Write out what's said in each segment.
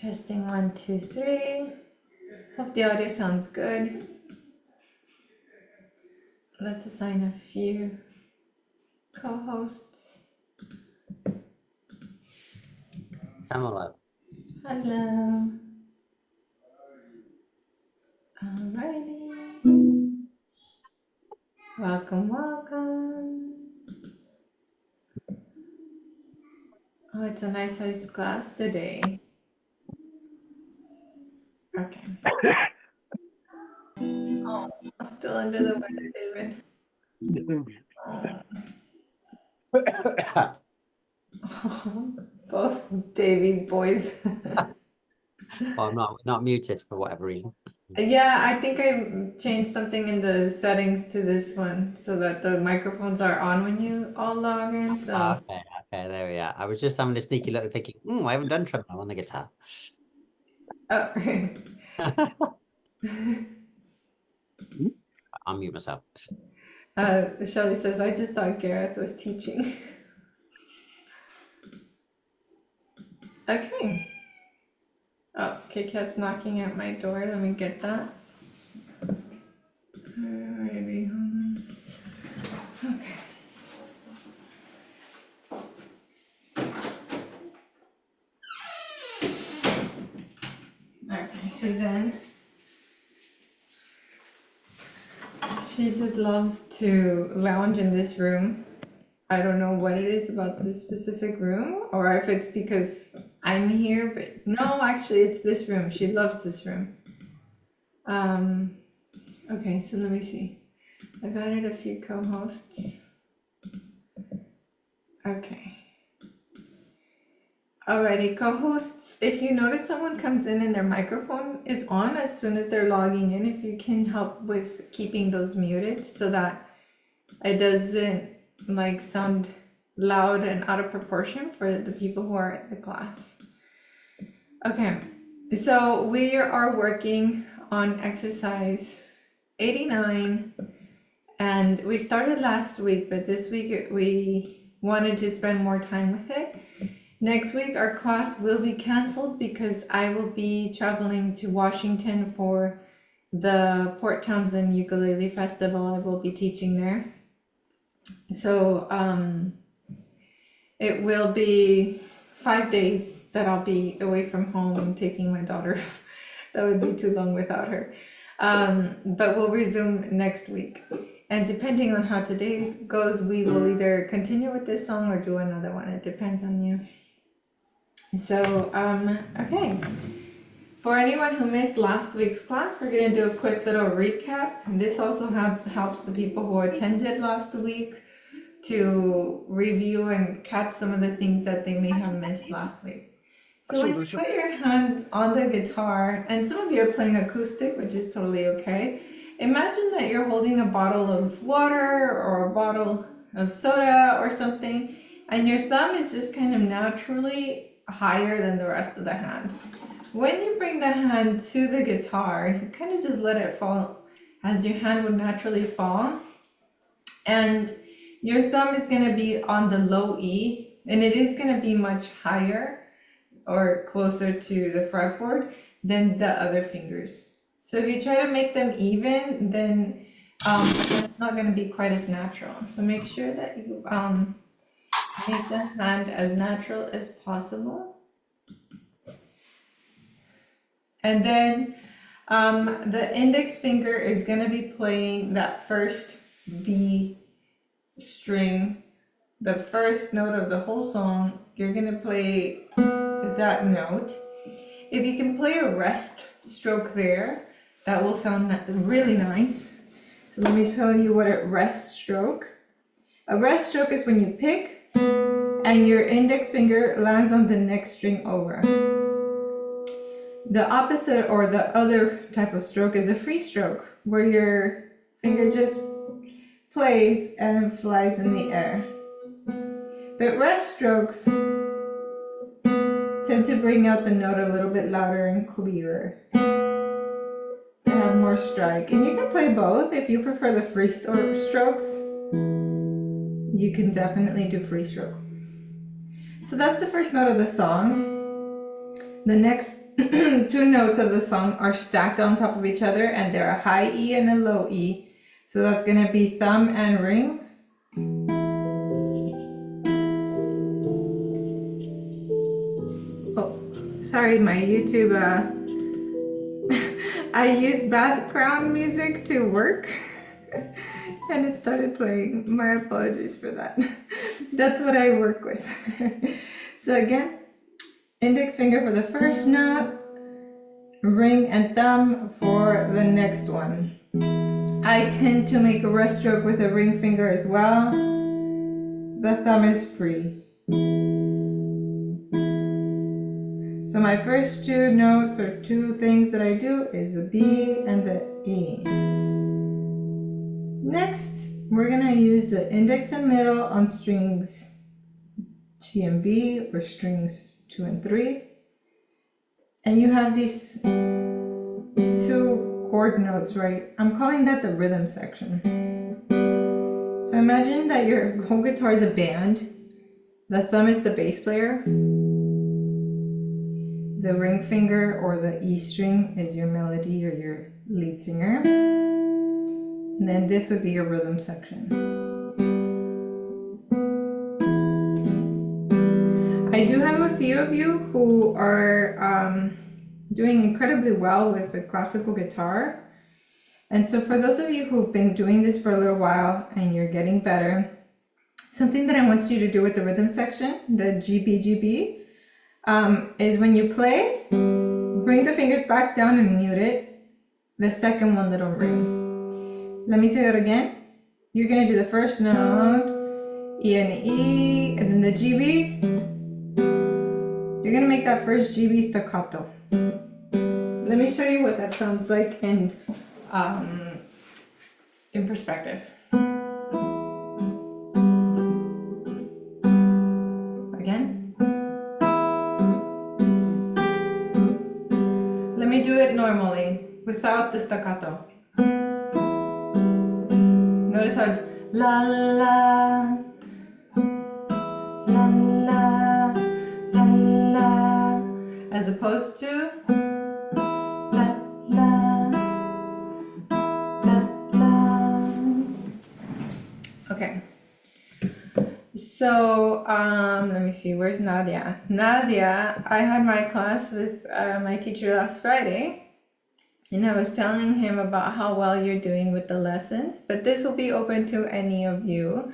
Testing 1, 2, 3. Hope the audio sounds good. Let's assign a few co-hosts. Hello. Hello. Alrighty. Welcome, welcome. Oh, it's a nice sized class today. Okay. Oh, I'm still under the weather, David. Both Davy's boys. Oh, I'm not muted for whatever reason. Yeah, I think I changed something in the settings to this one so that the microphones are on when you all log in. So Okay, there we are. I was just having a sneaky look thinking, I haven't done treadmill on the guitar. oh. I'll mute myself. Shelly says, I just thought Gareth was teaching. Okay. Oh, Kit Kat's knocking at my door. Let me get that. Maybe. Okay. Okay, she's in. She just loves to lounge in this room. I don't know what it is about this specific room, or if it's because I'm here, but no, actually, it's this room. She loves this room. Okay, so let me see. I've added a few co-hosts. Okay. Alrighty, co-hosts, if you notice someone comes in and their microphone is on as soon as they're logging in, if you can help with keeping those muted so that it doesn't like sound loud and out of proportion for the people who are in the class. Okay, so we are working on exercise 89, and we started last week, but this week we wanted to spend more time with it. Next week our class will be canceled because I will be traveling to Washington for the Port Townsend Ukulele Festival. I will be teaching there. So it will be 5 days that I'll be away from home and taking my daughter. That would be too long without her. But we'll resume next week. And depending on how today's goes, we will either continue with this song or do another one. It depends on you. So, okay. For anyone who missed last week's class, we're going to do a quick little recap. And this also helps the people who attended last week to review and catch some of the things that they may have missed last week. So when you put your hands on the guitar, and some of you are playing acoustic, which is totally okay. Imagine that you're holding a bottle of water or a bottle of soda or something, and your thumb is just kind of naturally higher than the rest of the hand. When you bring the hand to the guitar, you kind of just let it fall as your hand would naturally fall. And your thumb is going to be on the low E, and it is going to be much higher or closer to the fretboard than the other fingers. So if you try to make them even, then that's not going to be quite as natural. So make sure that you make the hand as natural as possible. And then the index finger is going to be playing that first B string, the first note of the whole song. You're going to play that note. If you can play a rest stroke there, that will sound really nice. So let me tell you what a rest stroke. A rest stroke is when you pick and your index finger lands on the next string over. The opposite or the other type of stroke is a free stroke, where your finger just plays and flies in the air. But rest strokes tend to bring out the note a little bit louder and clearer. They have more strike. And you can play both if you prefer the free strokes. you can definitely do free stroke. So that's the first note of the song. The next two notes of the song are stacked on top of each other, and they're a high E and a low E. So that's gonna be thumb and ring. Oh, sorry, my YouTube, I use background music to work and it started playing. My apologies for that. That's what I work with. So again, index finger for the first note, ring and thumb for the next one. I tend to make a rest stroke with a ring finger as well. The thumb is free. So my first two notes or two things that I do is the B and the E. Next, we're gonna use the index and middle on strings G and B, or strings 2 and 3. And you have these two chord notes, right? I'm calling that the rhythm section. So imagine that your whole guitar is a band. The thumb is the bass player. The ring finger or the E string is your melody or your lead singer. And then this would be your rhythm section. I do have a few of you who are doing incredibly well with the classical guitar. And so for those of you who've been doing this for a little while and you're getting better, something that I want you to do with the rhythm section, the GBGB, is when you play, bring the fingers back down and mute it. The second one that'll ring. Let me say that again. You're gonna do the first note, E and E, and then the GB. You're gonna make that first GB staccato. Let me show you what that sounds like in perspective. Again. Let me do it normally, without the staccato. Notice how it's la la, la la, la la, as opposed to la la, la la. Okay. So let me see, where's Nadia? Nadia, I had my class with my teacher last Friday. And I was telling him about how well you're doing with the lessons, but this will be open to any of you.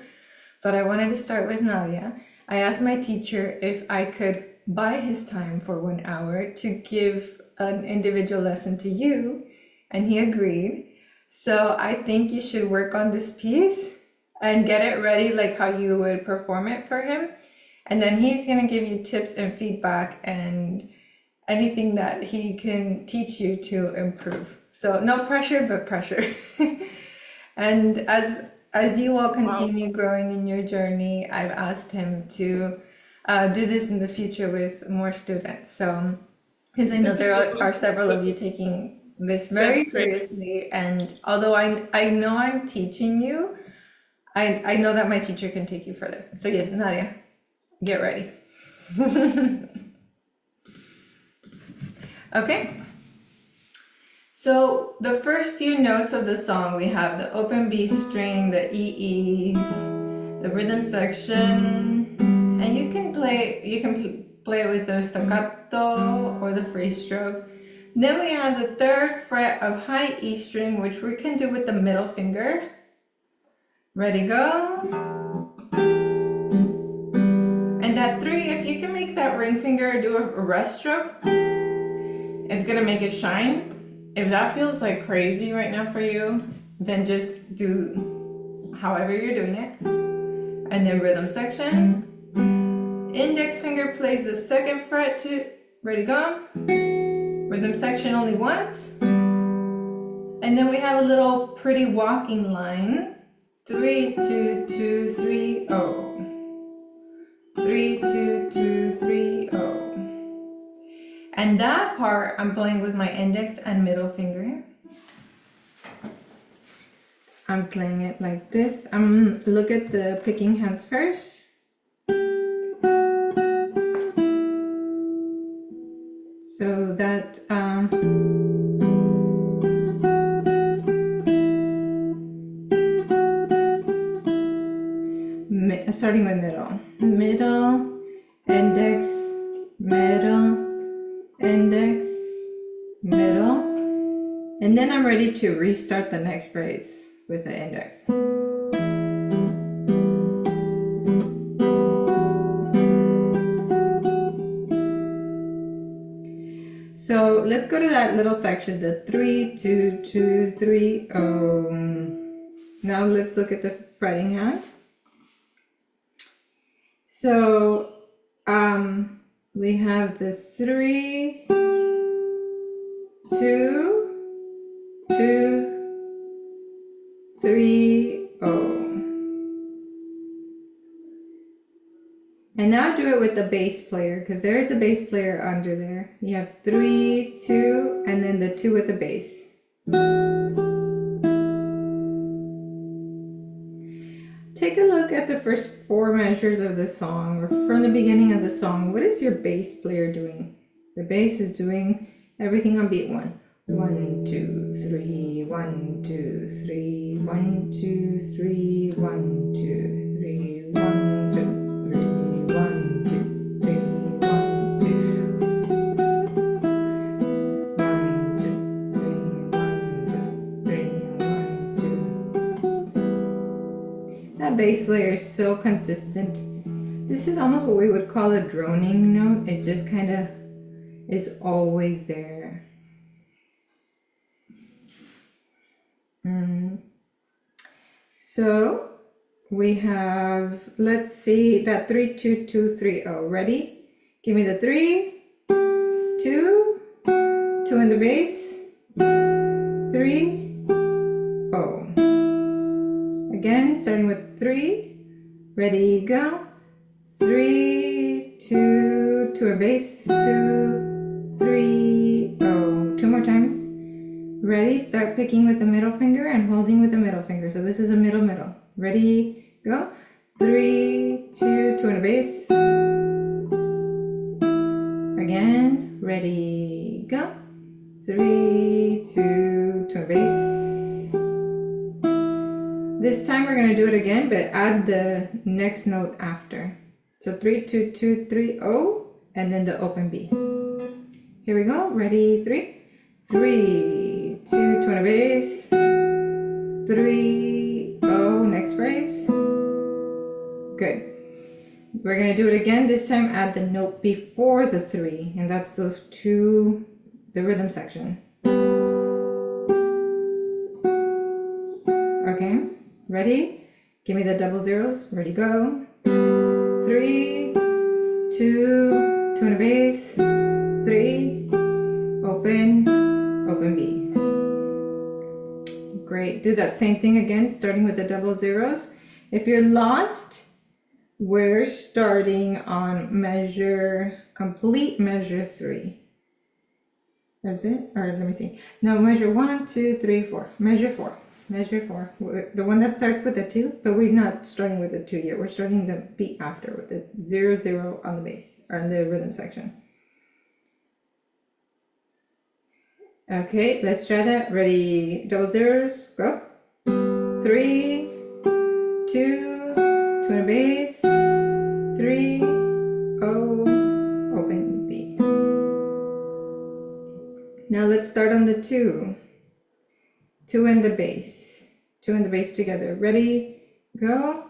But I wanted to start with Nadia. I asked my teacher if I could buy his time for 1 hour to give an individual lesson to you, and he agreed. So I think you should work on this piece and get it ready like how you would perform it for him. And then he's gonna give you tips and feedback and anything that he can teach you to improve. So no pressure, but pressure. And as you all continue growing in your journey, I've asked him to do this in the future with more students. So, because I know there are several of you taking this very seriously, and although I know I'm teaching you, I know that my teacher can take you further. So yes, Nadia, get ready. Okay, so the first few notes of the song, we have the open B string, the EEs, the rhythm section, and you can play it with the staccato or the free stroke. Then we have the 3rd fret of high E string, which we can do with the middle finger. Ready, go. And that 3, if you can make that ring finger do a rest stroke, it's gonna make it shine. If that feels like crazy right now for you, then just do however you're doing it. And then rhythm section. Index finger plays the 2nd fret to, ready, go. Rhythm section only once. And then we have a little pretty walking line. 3, 2, 2, 3, 0. 3, 2, 2, 3, 0. And that part I'm playing with my index and middle finger. I'm playing it like this. Look at the picking hands first. So that starting with middle, index, middle, index, middle, and then I'm ready to restart the next phrase with the index. So let's go to that little section, the 3, 2, 2, 3, oh. Now let's look at the fretting hand. So we have the 3, 2, 2, 3, oh. And now do it with the bass player, because there is a bass player under there. You have 3, 2, and then the 2 with the bass. Take a look at the first 4 measures of the song, or from the beginning of the song. What is your bass player doing? The bass is doing everything on beat 1. 1, 2, 3, 1, 2, 3, 1, 2, 3, 1, 2, 3, 1, 2, 3, 1, 2, 3, 1, 2. 1, 2, 3, 1, 2, 3, 1, 2. That bass player is so consistent. This is almost what we would call a droning note. It just kind of is always there. So we have, let's see, that 3, 2, 2, 3, oh. Ready? Give me the 3, 2, 2 in the bass, 3, oh. Again, starting with 3. Ready, go. 3, 2, 2 in bass, 2, 3, oh. 2 more times. Ready? Start picking with the middle finger and holding with the middle finger. So this is a middle. Ready? Go. 3, 2, 2 in a bass. Again. Ready? Go. 3, 2, 2 in a bass. This time we're going to do it again, but add the next note after. So 3, 2, 2, 3, oh, and then the open B. Here we go. Ready? 3, 3, 2, 2 in a bass, 3, oh, next phrase. Good. We're going to do it again. This time add the note before the 3, and that's those 2, the rhythm section. Okay, ready? Give me the double zeros. Ready, go. 3, 2, 2 in a bass, 3, open, open B. Great. Do that same thing again, starting with the double zeros. If you're lost, we're starting on complete measure 3. That's it? Or let me see. No, measure 1, 2, 3, 4. Measure 4. Measure 4. The one that starts with the 2, but we're not starting with the 2 yet. We're starting the beat after with the 0, 0 on the bass, or in the rhythm section. Okay, let's try that. Ready, double zeros, go. 3, 2, 2 in a bass, 3, oh, open B. Now let's start on the 2. 2 in the bass. 2 in the bass together. Ready, go.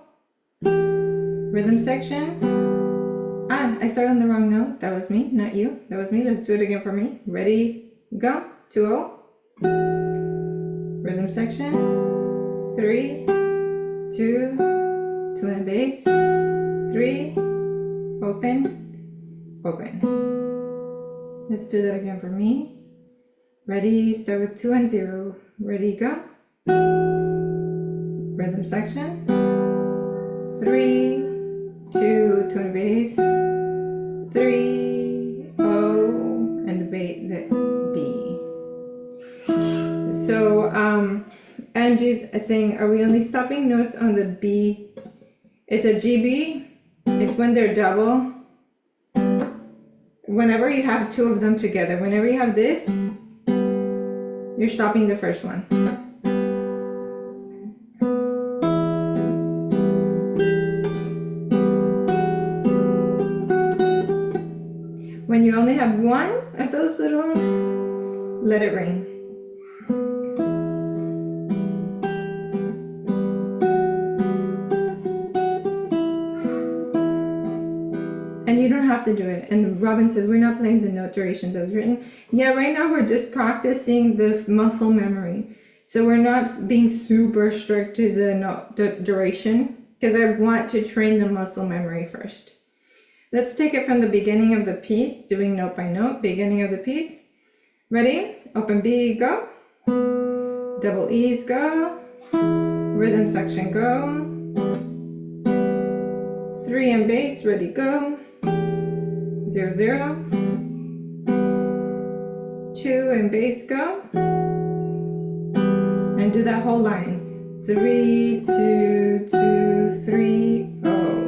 Rhythm section. I started on the wrong note. That was me, not you. That was me. Let's do it again for me. Ready, go. 2, oh. Rhythm section. 3, 2, 2 in the bass. 3, open, open. Let's do that again for me. Ready, start with 2 and 0. Ready, go. Rhythm section. 3, 2, 2 in the bass. 3, oh, and the B. So, Angie, emojis saying, are we only stopping notes on the B? It's a GB. It's when they're double. Whenever you have two of them together, whenever you have this, you're stopping the first one. When you only have one of those little, let it ring. And you don't have to do it. And Robin says, we're not playing the note durations as written. Yeah, right now we're just practicing the muscle memory. So we're not being super strict to the note duration because I want to train the muscle memory first. Let's take it from the beginning of the piece, doing note by note, beginning of the piece. Ready? Open B, go. Double E's, go. Rhythm section, go. 3 and bass, ready, go. 0, 0. 2 and bass, go. And do that whole line. 3, 2, 2, 3, oh.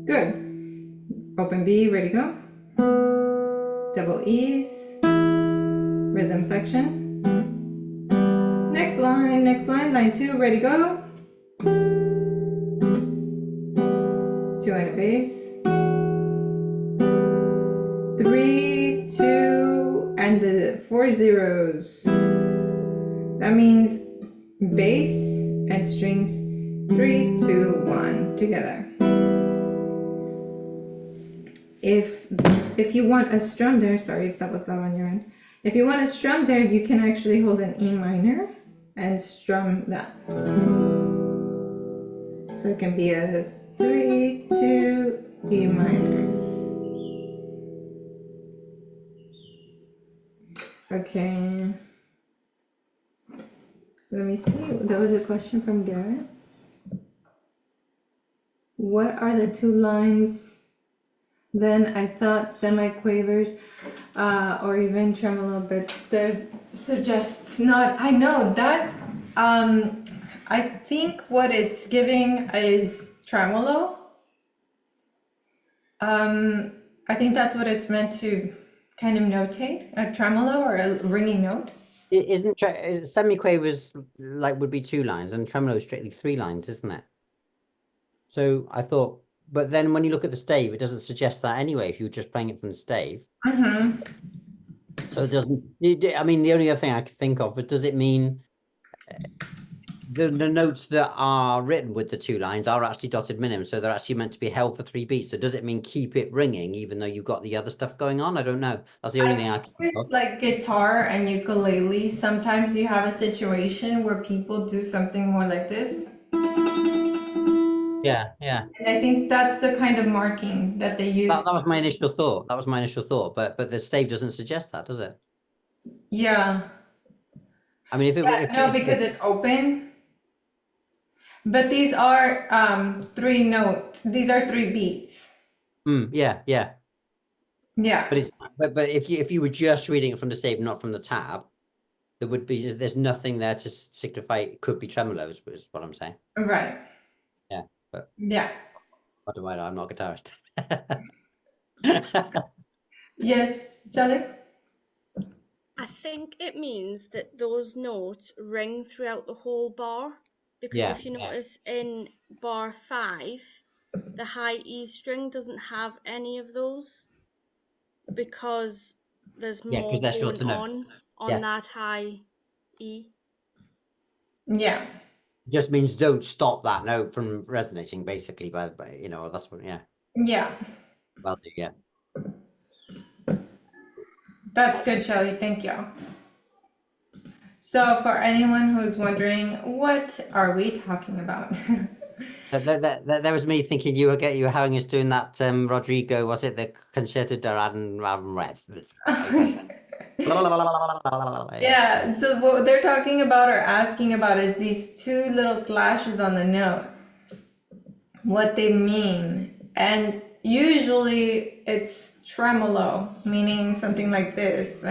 Good. Open B, ready, go. Double E's. Rhythm section. Next line, line 2, ready, go. 2 and a bass. 3, 2, and the 4 zeros. That means bass and strings 3, 2, 1 together. If you want a strum there, sorry if that was loud on your end. If you want a strum there, you can actually hold an E minor and strum that. So it can be a 3, 2, E minor. Okay. Let me see. There was a question from Garrett. What are the two lines? Then I thought semiquavers or even tremolo, but that suggests not. I know that. I think what it's giving is tremolo. I think that's what it's meant to kind of notate, a tremolo or a ringing note. Isn't semiquavers like would be 2 lines and tremolo is strictly 3 lines, isn't it? So I thought, but then when you look at the stave, it doesn't suggest that anyway. If you're just playing it from the stave, so it doesn't. I mean, the only other thing I could think of, does it mean the notes that are written with the 2 lines are actually dotted minim, so they're actually meant to be held for 3 beats. So does it mean keep it ringing even though you've got the other stuff going on? I don't know. That's the only thing I can think of. Like guitar and ukulele, sometimes you have a situation where people do something more like this. Yeah. And I think that's the kind of marking that they use. That was my initial thought. But the stave doesn't suggest that, does it? Yeah. I mean, No, because it's open. But these are 3 notes. These are 3 beats. Yeah. Yeah. But if you were just reading it from the stave, not from the tab, there's nothing there to signify it could be tremolo, is what I'm saying. Right. Yeah. But yeah. What do I know? I'm not a guitarist. Yes, Charlie? I think it means that those notes ring throughout the whole bar. Because if you notice in bar 5, the high E string doesn't have any of those. Because there's more going on that high E. Yeah. Just means don't stop that note from resonating, basically, by that's what, yeah. Yeah. Well, yeah. That's good, Shelly. Thank you. So for anyone who's wondering, what are we talking about? That was me thinking you were having us doing that Rodrigo, was it the Concerto de Aranjuez? Yeah, so what they're talking about or asking about is these 2 little slashes on the note, what they mean. And usually it's tremolo, meaning something like this.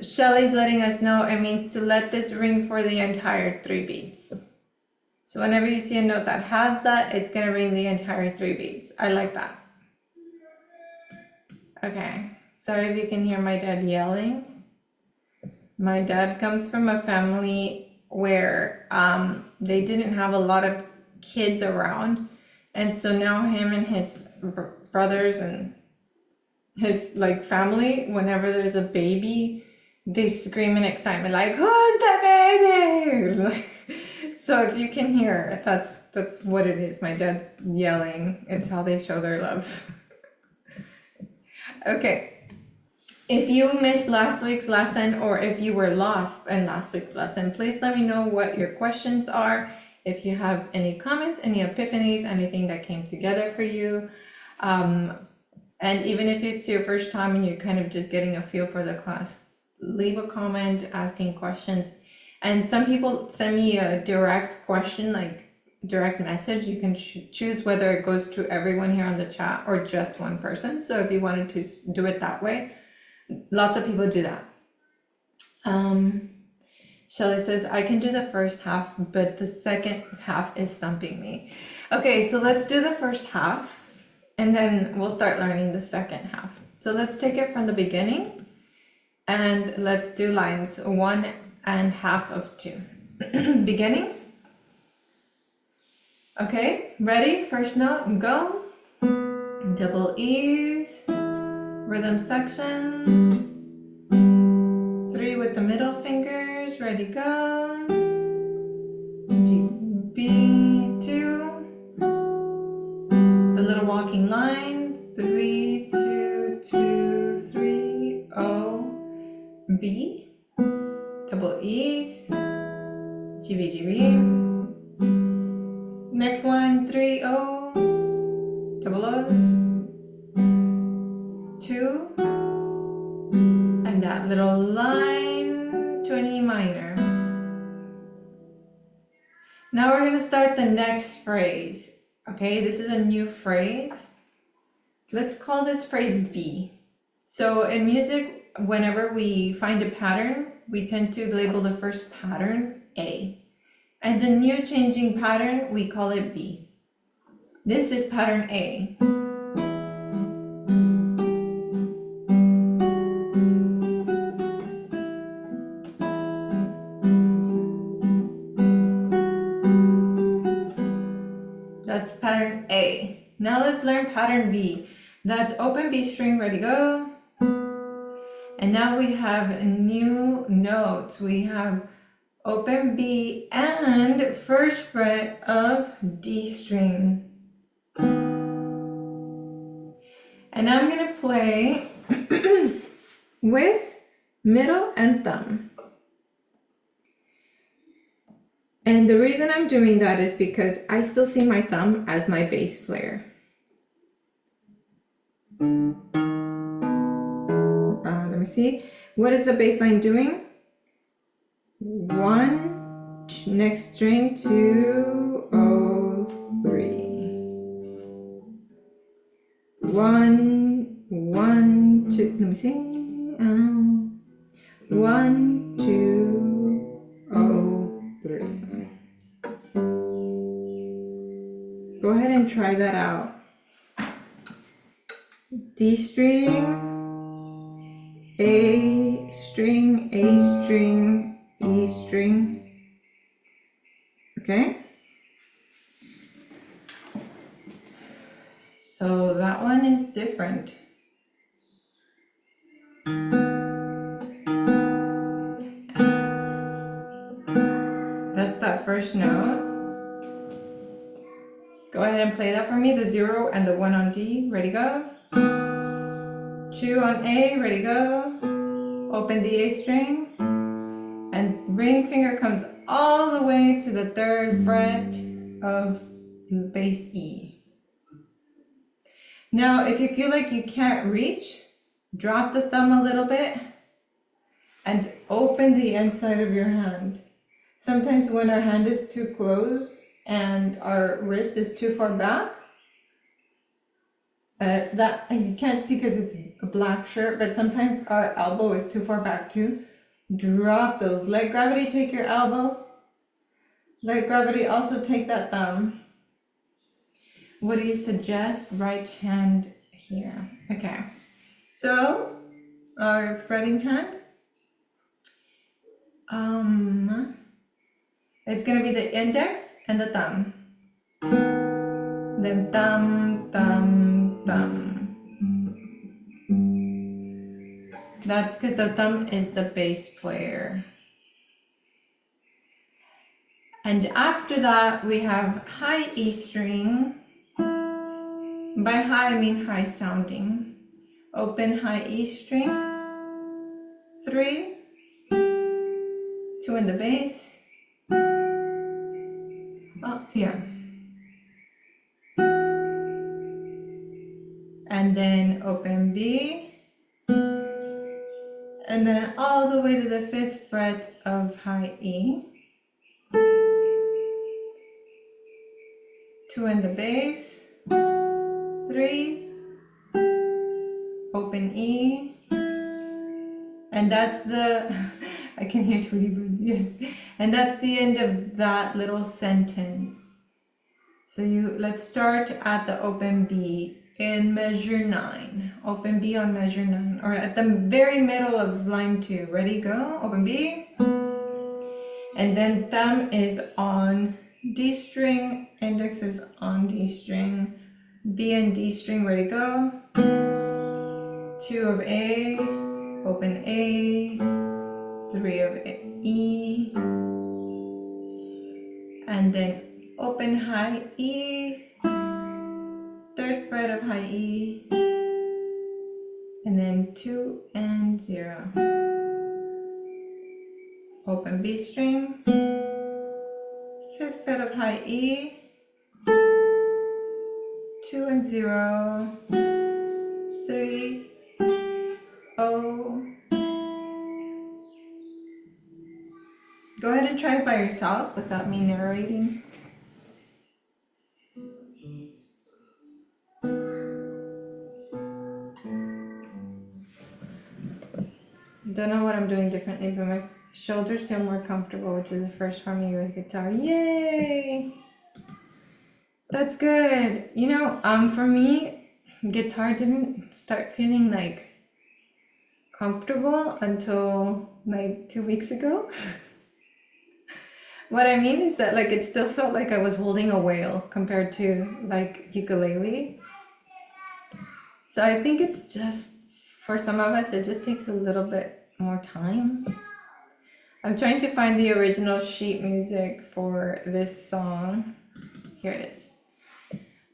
Shelly's letting us know it means to let this ring for the entire 3 beats. So whenever you see a note that has that, it's gonna ring the entire 3 beats. I like that. Okay, sorry if you can hear my dad yelling. My dad comes from a family where they didn't have a lot of kids around, and so now him and his brothers and his like family, whenever there's a baby, they scream in excitement like, "Who's the baby?" So if you can hear, that's what it is. My dad's yelling. It's how they show their love. Okay. If you missed last week's lesson, or if you were lost in last week's lesson, please let me know what your questions are. If you have any comments, any epiphanies, anything that came together for you. And even if it's your first time and you're kind of just getting a feel for the class, leave a comment asking questions. And some people send me a direct question, like direct message. You can choose whether it goes to everyone here on the chat or just one person. So if you wanted to do it that way, lots of people do that. Shelly says, I can do the first half, but the second half is stumping me. Okay, so let's do the first half and then we'll start learning the second half. So let's take it from the beginning and let's do lines 1 1/2 of 2. Beginning. Okay, ready? First note, go. Double E's, rhythm section. 3 with the middle fingers, ready, go. G, B, 2. The little walking line, 3, 2, 2, 3, O, B. Double E's, G, B, G, B. Next line, 3, O, double O's, 2, and that little line to an E minor. Now we're gonna start the next phrase. Okay, this is a new phrase. Let's call this phrase B. So in music, whenever we find a pattern, we tend to label the first pattern A. And the new changing pattern, we call it B. This is pattern A. That's pattern A. Now let's learn pattern B. That's open B string, ready, go. And now we have new notes. We have open B and first fret of D string. And now I'm gonna play with middle and thumb. And the reason I'm doing that is because I still see my thumb as my bass player. Let me see. What is the bass line doing? 1, next string, 2, O, 3. 1, 1, 2. Let me see. 1, 2, O, 3. Go ahead and try that out. D string, A string, A string, E string. Okay? So that one is different. That's that first note. Go ahead and play that for me, the 0 and the 1 on D, ready, go. 2 on A, ready, go. Open the A string, and ring finger comes all the way to the 3rd fret of bass E. Now, if you feel like you can't reach, drop the thumb a little bit and open the inside of your hand. Sometimes when our hand is too closed and our wrist is too far back, that you can't see because it's a black shirt, but sometimes our elbow is too far back too. Drop those. Let gravity take your elbow. Let gravity also take that thumb. What do you suggest? Right hand here. Okay. So our fretting hand. It's gonna be the index and the thumb. Then thumb, thumb, thumb. That's because the thumb is the bass player. And after that, we have high E string. By high, I mean high sounding. Open high E string. 3, 2 in the bass. Oh, yeah. And then open B. And then all the way to the 5th fret of high E. 2 in the bass. 3. Open E. And that's the, I can hear Tweety Bird, yes. And that's the end of that little sentence. So let's start at the open B in measure 9. Open B on measure 9, or at the very middle of line 2. Ready, go, open B. And then thumb is on D string, index is on D string, B and D string, ready, go. 2 of A, open A, 3 of E, and then open high E, 3rd fret of high E, and then 2 and 0. Open B string, 5th fret of high E, 2 and 0, 3, O. Go ahead and try it by yourself without me narrating. Don't know what I'm doing differently, but my shoulders feel more comfortable, which is the first for me with guitar. Yay! That's good. You know, for me, guitar didn't start feeling like comfortable until like 2 weeks ago. What I mean is that like it still felt like I was holding a whale compared to like ukulele. So I think it's just, for some of us, it just takes a little bit more time. I'm trying to find the original sheet music for this song. Here it is.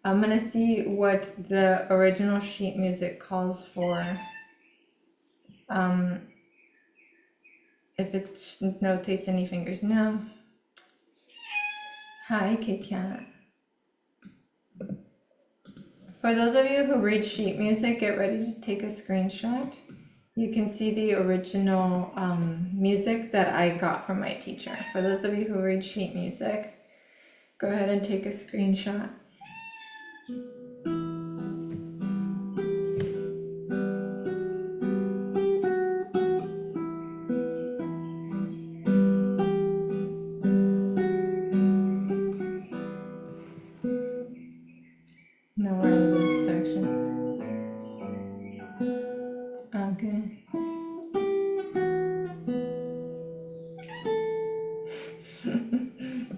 I'm gonna see what the original sheet music calls for. If it notates any fingers, no. Hi, Kit Kat. For those of you who read sheet music, get ready to take a screenshot. You can see the original music that I got from my teacher. For those of you who read sheet music, go ahead and take a screenshot. Now we're in this section. Okay.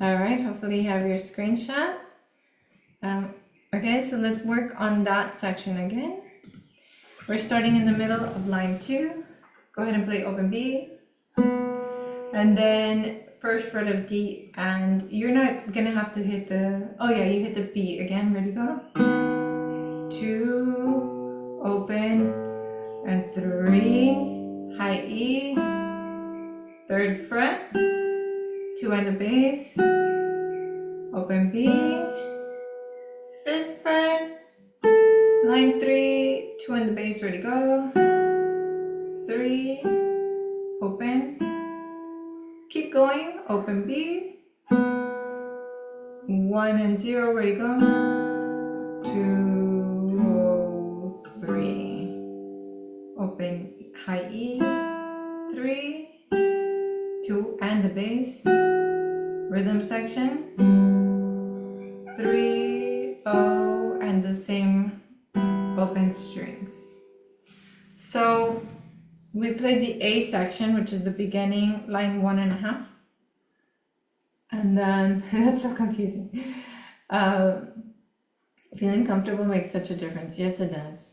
All right, hopefully you have your screenshot. Okay, so let's work on that section again. We're starting in the middle of line 2. Go ahead and play open B. And then 1st fret of D, and you're not gonna have to hit the, oh yeah, you hit the B again, ready, go. 2, open, and 3, high E, 3rd fret, 2 on the bass, open B, 5th fret, line 3, 2 on the bass, ready, go, 3, open, keep going, open B, 1 and 0, ready, go, 2, 3, 2 and the bass, rhythm section, 3, O, and the same open strings. So we played the A section, which is the beginning, line 1.5. And then, that's so confusing. Feeling comfortable makes such a difference. Yes, it does.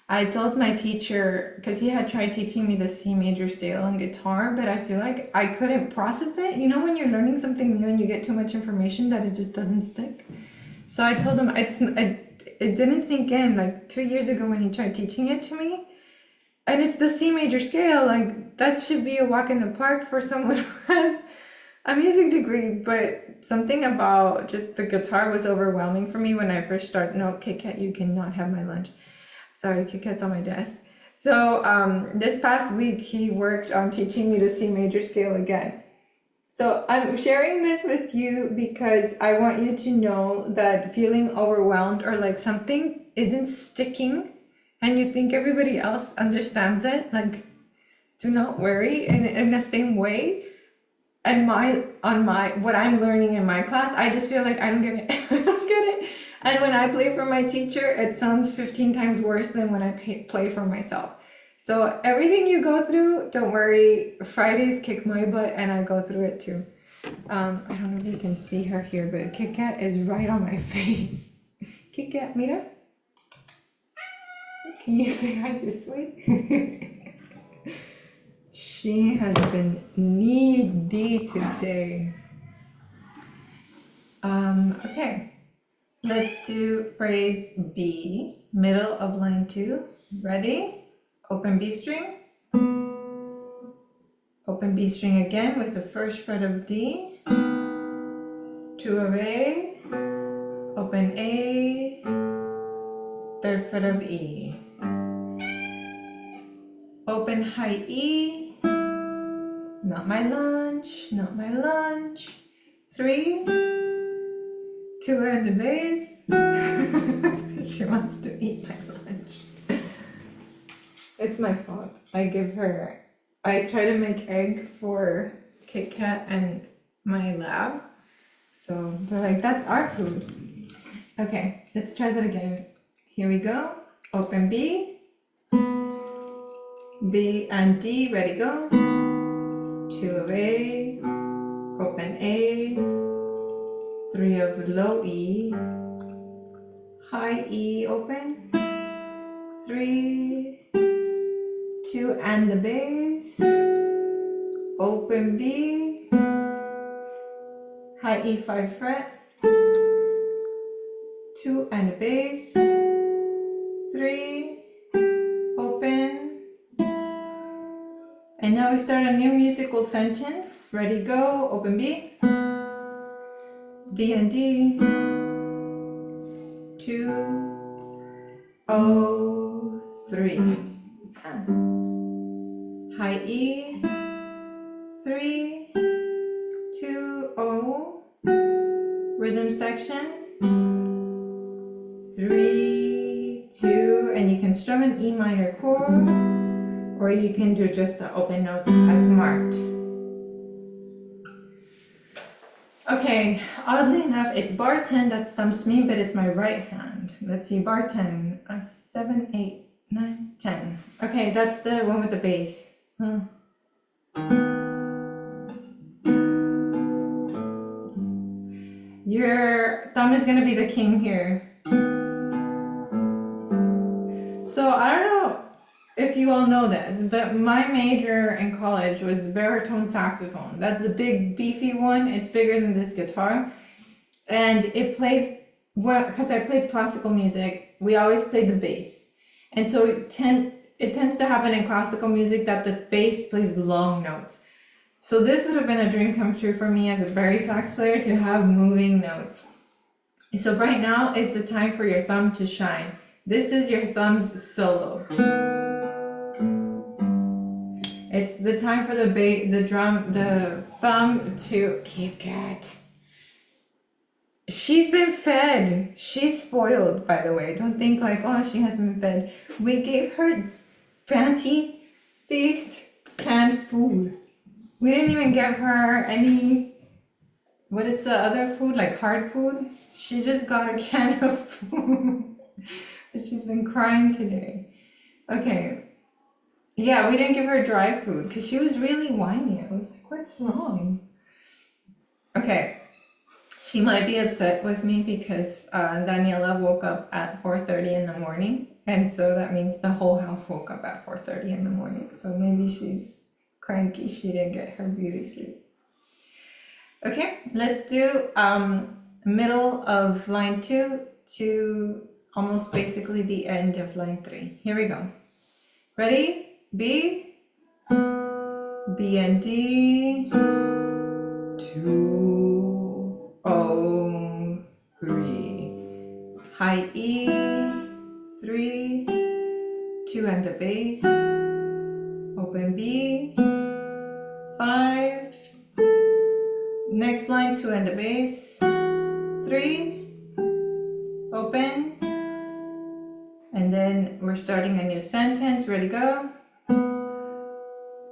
I told my teacher, because he had tried teaching me the C major scale on guitar, but I feel like I couldn't process it. You know when you're learning something new and you get too much information that it just doesn't stick? So I told him it didn't sink in like 2 years ago when he tried teaching it to me. And it's the C major scale, like that should be a walk in the park for someone who has a music degree, but something about just the guitar was overwhelming for me when I first started. No, Kit Kat, you cannot have my lunch. Sorry, Kit Kat's on my desk. So this past week, he worked on teaching me the C major scale again. So I'm sharing this with you because I want you to know that feeling overwhelmed or like something isn't sticking and you think everybody else understands it, like do not worry in the same way. And what I'm learning in my class, I just feel like I don't get it. I don't get it. And when I play for my teacher, it sounds 15 times worse than when I play for myself. So everything you go through, don't worry. Fridays kick my butt and I go through it too. I don't know if you can see her here, but Kit Kat is right on my face. Kit Kat, mira. Can you say hi this way? She has been needy today. Okay. Let's do phrase B, middle of line 2. Ready? Open B string. Open B string again with the first fret of D. 2 of A. Open A. Third fret of E. Open high E. Not my lunch, not my lunch. 3. 2 and the bass. She wants to eat my lunch. It's my fault. I try to make egg for Kit Kat and my lab. So they're like, that's our food. Okay, let's try that again. Here we go. Open B. B and D, ready, go. 2 of A. Open A. 3 of low E, high E, open, 3, 2 and the bass, open B, high E 5 fret, 2 and the bass, 3, open, and now we start a new musical sentence, ready, go, open B. B and D, 2, O, 3, high E, 3, 2, O, rhythm section, 3, 2, and you can strum an E minor chord, or you can do just the open notes as marked. Okay, oddly enough, it's bar 10 that stumps me, but it's my right hand. Let's see, bar 10, 7, 8, 9, 10. Okay, that's the one with the bass. Your thumb is gonna be the king here. So I don't know if you all know this, but my major in college was baritone saxophone. That's the big beefy one. It's bigger than this guitar. And it plays, well, because I played classical music, we always played the bass. And so it tends to happen in classical music that the bass plays long notes. So this would have been a dream come true for me as a bari sax player to have moving notes. So right now it's the time for your thumb to shine. This is your thumb's solo. It's the time for the thumb to Kit Kat. She's been fed. She's spoiled, by the way. Don't think like, oh, she hasn't been fed. We gave her fancy feast canned food. We didn't even get her any, what is the other food, like hard food? She just got a can of food. But she's been crying today. Okay. Yeah, we didn't give her dry food because she was really whiny. I was like, what's wrong? Okay. She might be upset with me because Daniela woke up at 4:30 in the morning. And so that means the whole house woke up at 4:30 in the morning. So maybe she's cranky. She didn't get her beauty sleep. Okay, let's do middle of line 2 to almost basically the end of line 3. Here we go. Ready? B, B and D, 2, O, 3, high E, 3, 2 and a bass, open B, 5, next line 2 and a bass, 3, open, and then we're starting a new sentence. Ready, go.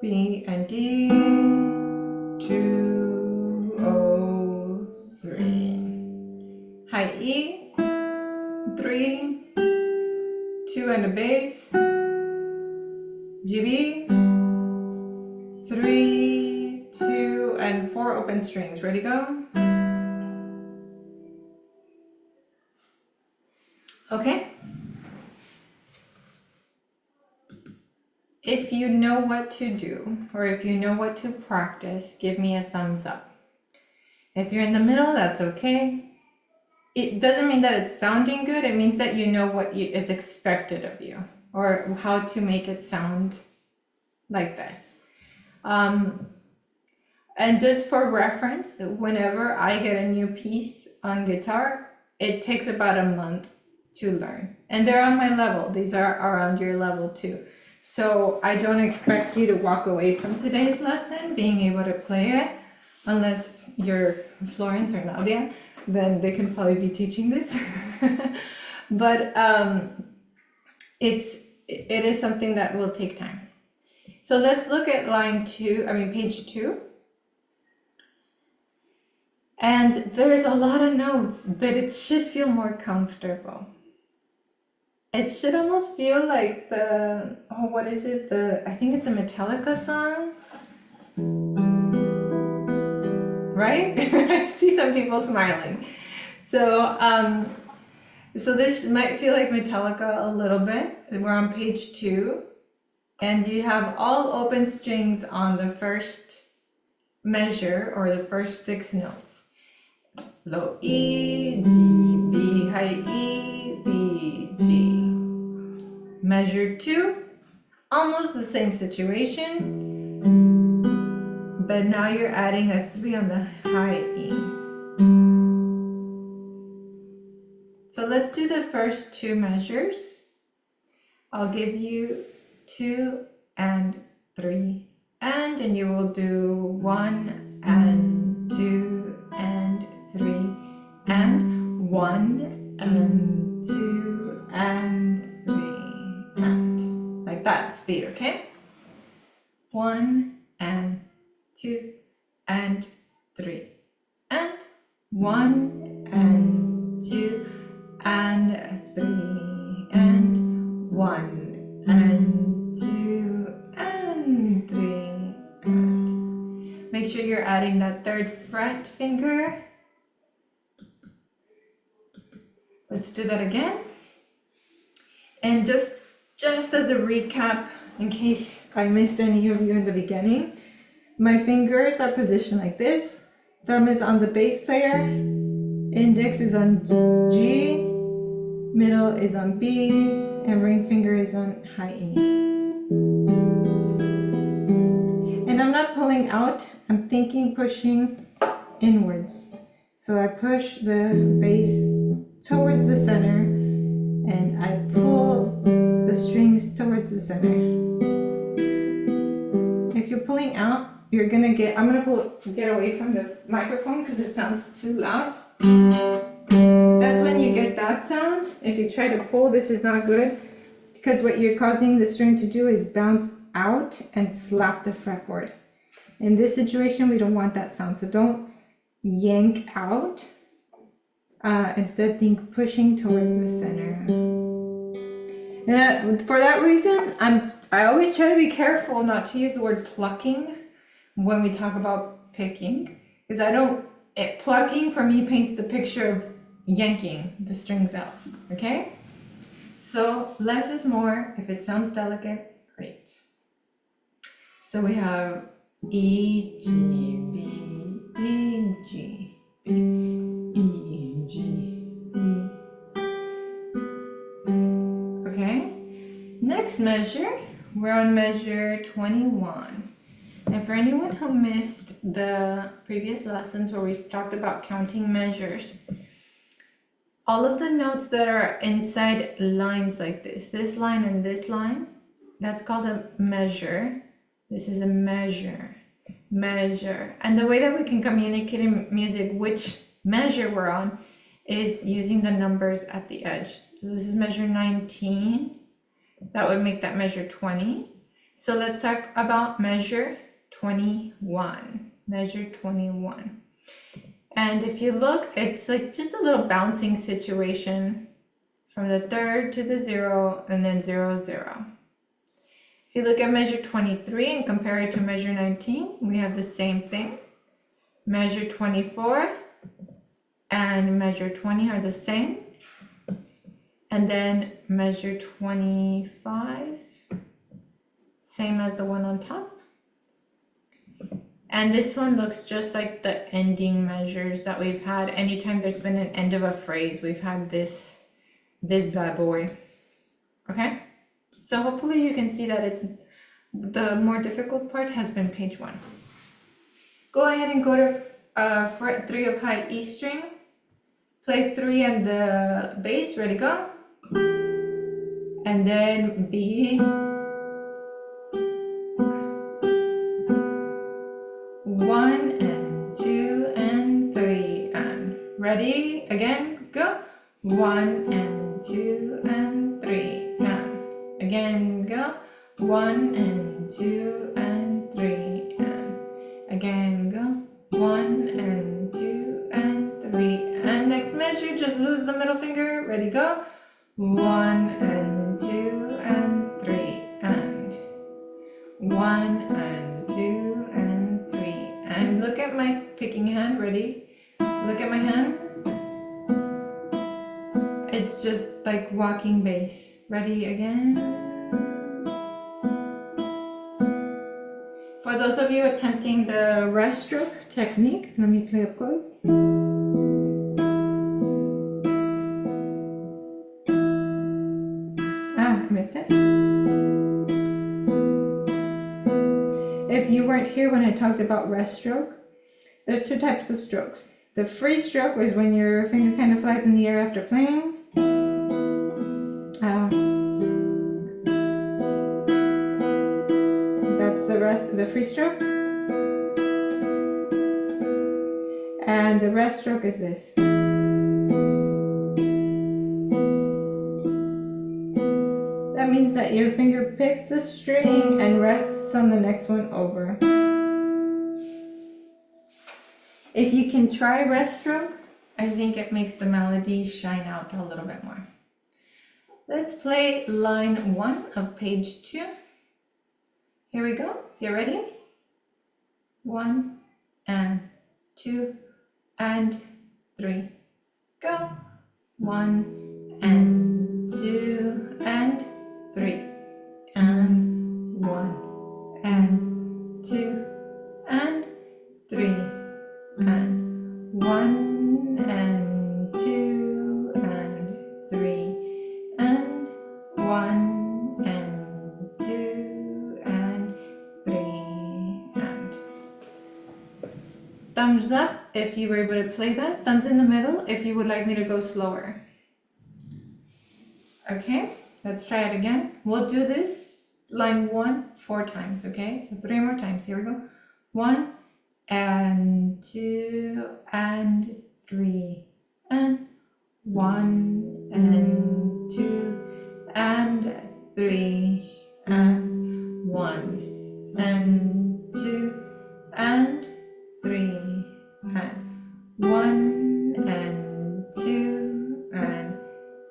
B and D, 2, O, 3. High E, 3, 2 and a bass. GB, 3, 2 and 4 open strings. Ready, go. Okay. If you know what to do, or if you know what to practice, give me a thumbs up. If you're in the middle, that's okay. It doesn't mean that it's sounding good. It means that you know what is expected of you, or how to make it sound like this. And just for reference, whenever I get a new piece on guitar, it takes about a month to learn. And they're on my level. These are around your level too. So I don't expect you to walk away from today's lesson being able to play it, unless you're Florence or Nadia, then they can probably be teaching this. But it is something that will take time. So let's look at page 2. And there's a lot of notes, but it should feel more comfortable. It should almost feel like what is it? I think it's a Metallica song. Right? I see some people smiling. So this might feel like Metallica a little bit. We're on page 2. And you have all open strings on the first measure, or the first 6 notes. Low E, G, B, high E, B, G. Measure 2, almost the same situation, but now you're adding a 3 on the high E. So let's do the first 2 measures. I'll give you 2 and 3 and you will do 1 and 2 and 3 and 1 and 2 and 3 and like that speed, okay? 1 and 2 and 3 and 1 and 2 and 3 and 1 and 2 and 3 and make sure you're adding that 3rd fret finger. Let's do that again. And just as a recap, in case I missed any of you in the beginning, my fingers are positioned like this. Thumb is on the bass player, index is on G, middle is on B, and ring finger is on high E. And I'm not pulling out, I'm thinking pushing inwards. So I push the bass towards the center and I pull the strings towards the center. If you're pulling out, I'm gonna get away from the microphone because it sounds too loud. That's when you get that sound. If you try to pull, this is not good because what you're causing the string to do is bounce out and slap the fretboard. In this situation, we don't want that sound, so don't yank out. Instead, think pushing towards the center. And for that reason, I always try to be careful not to use the word plucking when we talk about picking, because plucking for me paints the picture of yanking the strings out. Okay, so less is more. If it sounds delicate, great. So we have E, G, B, E, G, B, E, G, B. Okay, next measure, we're on measure 21. And for anyone who missed the previous lessons where we talked about counting measures, all of the notes that are inside lines like this line and this line, that's called a measure. This is a measure, measure. And the way that we can communicate in music which measure we're on is using the numbers at the edge. So this is measure 19. That would make that measure 20. So let's talk about measure 21. Measure 21. And if you look, it's like just a little bouncing situation from the third to the 0 and then 0, 0. If you look at measure 23 and compare it to measure 19, we have the same thing. Measure 24 and measure 20 are the same. And then measure 25, same as the one on top. And this one looks just like the ending measures that we've had. Anytime there's been an end of a phrase, we've had this bad boy. Okay? So hopefully you can see that it's the more difficult part has been page 1. Go ahead and go to fret 3 of high E string. Play 3 and the bass, ready, go. And then B. 1 and 2 and 3 and ready, again, go. 1 and 2 and 3 and again, go. 1 and 2 and 3 and again, go. 1 and 2 and 3 and next measure, just lose the middle finger, ready, go. 1 and 2 and 3 and 1 and 2 and 3 and look at my picking hand, ready? Look at my hand. It's just like walking bass. Ready again? For those of you attempting the rest stroke technique, let me play up close. Ah, I missed it. If you weren't here when I talked about rest stroke, there's 2 types of strokes. The free stroke is when your finger kind of flies in the air after playing. That's the free stroke. And the rest stroke is this. That means that your finger picks the string and rests on the next one over. If you can try rest stroke, I think it makes the melody shine out a little bit more. Let's play line 1 of page 2. Here we go. You ready? 1 and 2 and 3. Go. 1 and 2 and 3 and 1 and 2 and 3 and 1 and 2 and 3 and 1 and 2 and 3 and thumbs up if you were able to play that. Thumbs in the middle if you would like me to go slower. Okay, let's try it again. We'll do this line 1 4 times, okay? So 3 more times. Here we go. 1 and 2 and 3 and 1 and 2 and 3 and 1 and 2 3, and 1 and 2 and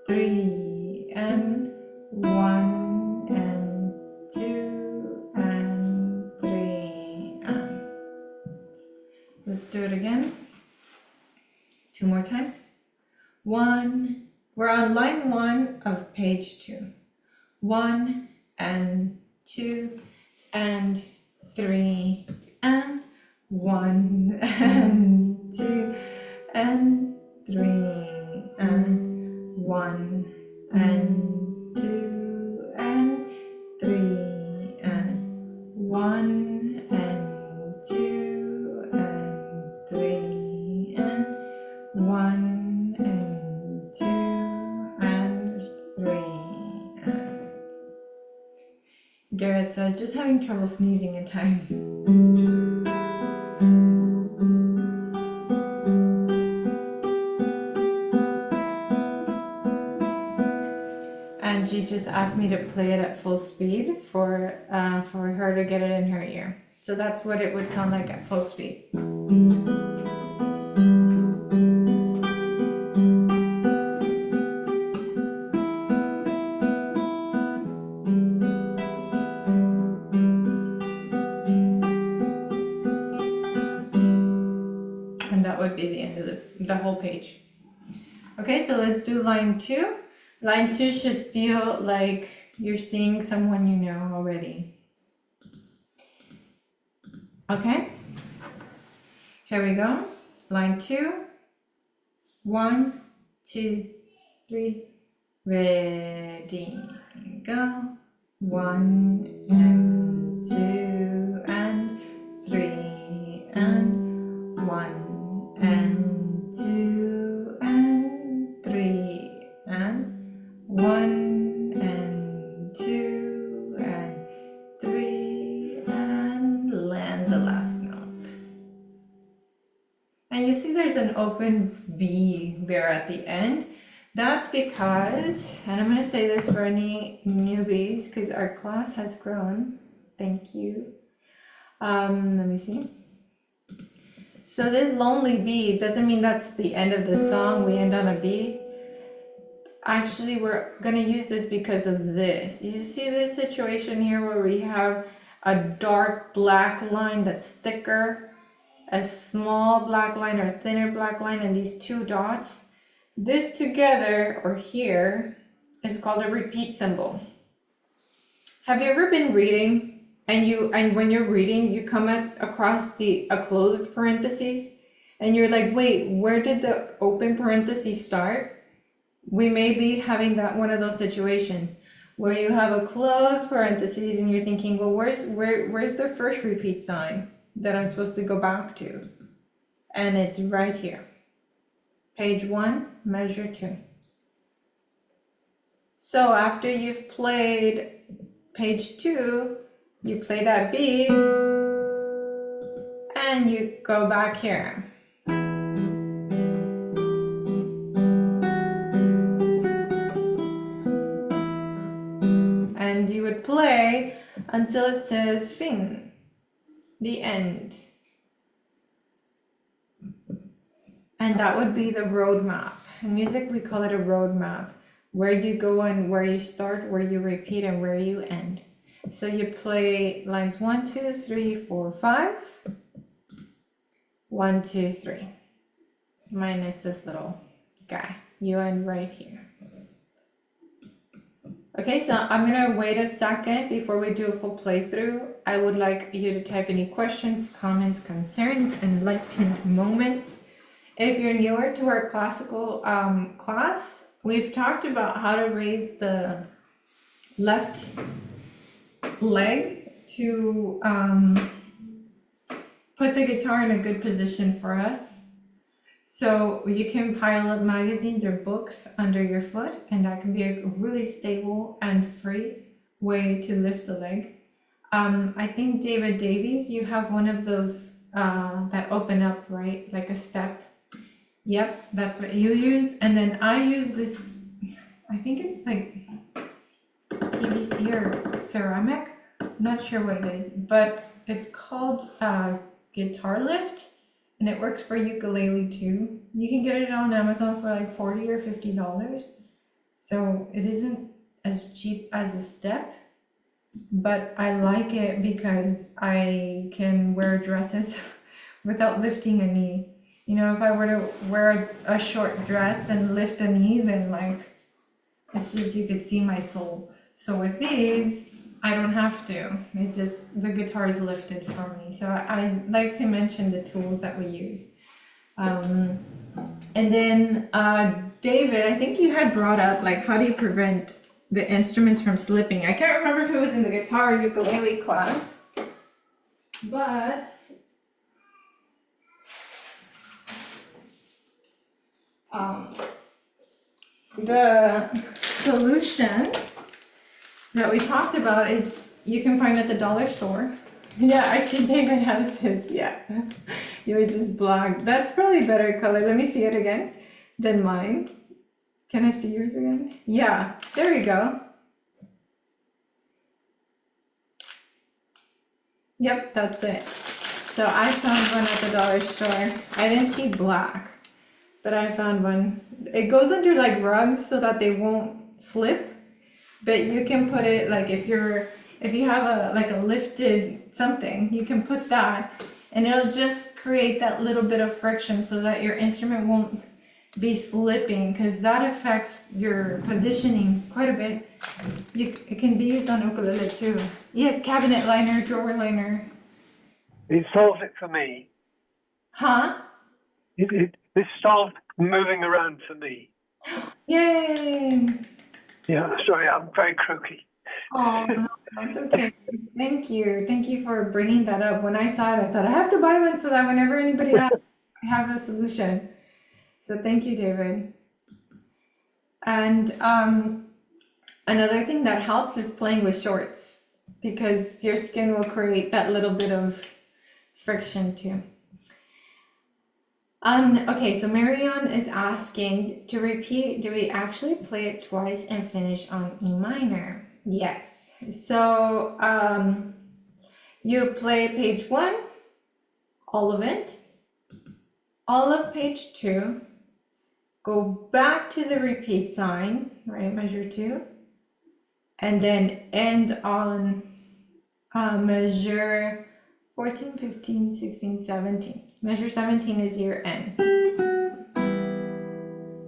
3 and 1 and 2 and 3 and. Let's do it again. 2 more times. 1. We're on line 1 of page 2. 1 and 2 and 3 and 1 and 2 and 3 and 1 and 2 and 3 and 1 and 2 and 3 and 1 and 2 and 3 and. Garrett says, just having trouble sneezing in time. Angie just asked me to play it at full speed for her to get it in her ear. So that's what it would sound like at full speed. And that would be the end of the whole page. Okay, so let's do line 2. Line 2 should feel like you're seeing someone you know already. Okay, here we go. Line 2. 1, 2, 3. Ready, go. 1 and 2 and 3 and 1 and 2 and 3 and 1 and 2 and 3 and land the last note. And you see there's an open B there at the end. That's because, and I'm going to say this for any newbies because our class has grown. Thank you. Let me see. So this lonely bee doesn't mean that's the end of the song. We end on a B. Actually, we're going to use this because of this. You see this situation here where we have a dark black line that's thicker, a small black line or a thinner black line, and these 2 dots. This together, or here, is called a repeat symbol. Have you ever been reading and when you're reading, you come across a closed parentheses and you're like, wait, where did the open parentheses start? We may be having one of those situations where you have a closed parentheses and you're thinking, well, where's the first repeat sign that I'm supposed to go back to? And it's right here. Page 1, measure 2. So after you've played page 2, you play that B and you go back here. And you would play until it says fin, the end. And that would be the road map. In music, we call it a road map, where you go and where you start, where you repeat, and where you end. So you play lines 1, 2, 3, 4, 5. 1, 2, 3. Minus this little guy. You end right here. Okay, so I'm gonna wait a second before we do a full playthrough. I would like you to type any questions, comments, concerns, enlightened moments. If you're newer to our classical class, we've talked about how to raise the left leg to put the guitar in a good position for us. So you can pile up magazines or books under your foot, and that can be a really stable and free way to lift the leg. I think David Davies, you have one of those that open up, right? Like a step. Yep, that's what you use. And then I use this, I think it's like PVC or ceramic. I'm not sure what it is, but it's called Guitar Lift. and it works for ukulele too. You can get it on Amazon for like $40 or $50. So it isn't as cheap as a step, but I like it because I can wear dresses without lifting a knee. You know, if I were to wear a short dress and lift a knee, then like it's just you could see my soul. So with these, I don't have to. It just the guitar is lifted for me. So I like to mention the tools that we use. And then David, I think you had brought up like how do you prevent the instruments from slipping? I can't remember if it was in the guitar or ukulele class, but the solution that we talked about is you can find at the dollar store. Yeah, actually David has his, yeah. Yours is black. That's probably a better color. Let me see it again than mine. Can I see yours again? Yeah, there we go. Yep, that's it. So I found one at the dollar store. I didn't see black, but I found one. It goes under like rugs so that they won't slip, but you can put it like if you have a like a lifted something, you can put that and it'll just create that little bit of friction so that your instrument won't be slipping, because that affects your positioning quite a bit. It can be used on ukulele too. Yes, cabinet liner, drawer liner. It solves it for me. Huh? This solved moving around for me. Yay! Yeah, sorry, I'm very croaky. Oh, no, it's okay. Thank you. Thank you for bringing that up. When I saw it, I thought I have to buy one so that whenever anybody asks, I have a solution. So thank you, David. And another thing that helps is playing with shorts, because your skin will create that little bit of friction too. Okay, so Marion is asking to repeat, do we actually play it twice and finish on E minor? Yes. So you play page 1, all of it, all of page 2, go back to the repeat sign, right, measure 2, and then end on measure 14, 15, 16, 17. Measure 17 is your N.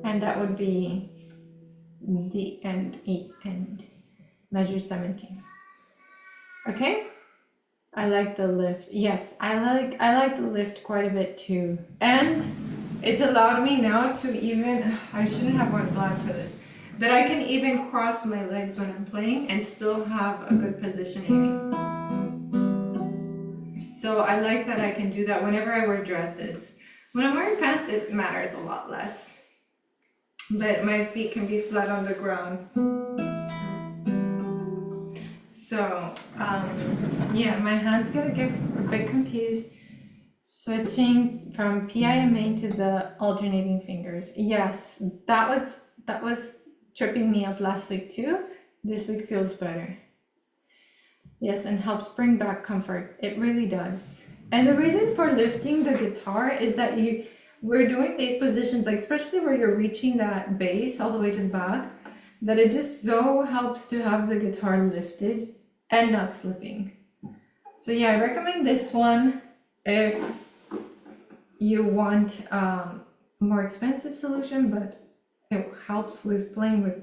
And that would be the end, E end. Measure 17. Okay? I like the lift. Yes, I like the lift quite a bit too. And it's allowed me now to even, I shouldn't have worn black for this, but I can even cross my legs when I'm playing and still have a good positioning. So I like that I can do that whenever I wear dresses. When I'm wearing pants, it matters a lot less. But my feet can be flat on the ground. So, yeah, my hands gonna get a bit confused switching from PIMA to the alternating fingers. Yes, that was tripping me up last week too. This week feels better. Yes, and helps bring back comfort. It really does. And the reason for lifting the guitar is that we're doing these positions, like especially where you're reaching that bass all the way to the back, that it just so helps to have the guitar lifted and not slipping. So yeah, I recommend this one if you want a more expensive solution, but it helps with playing with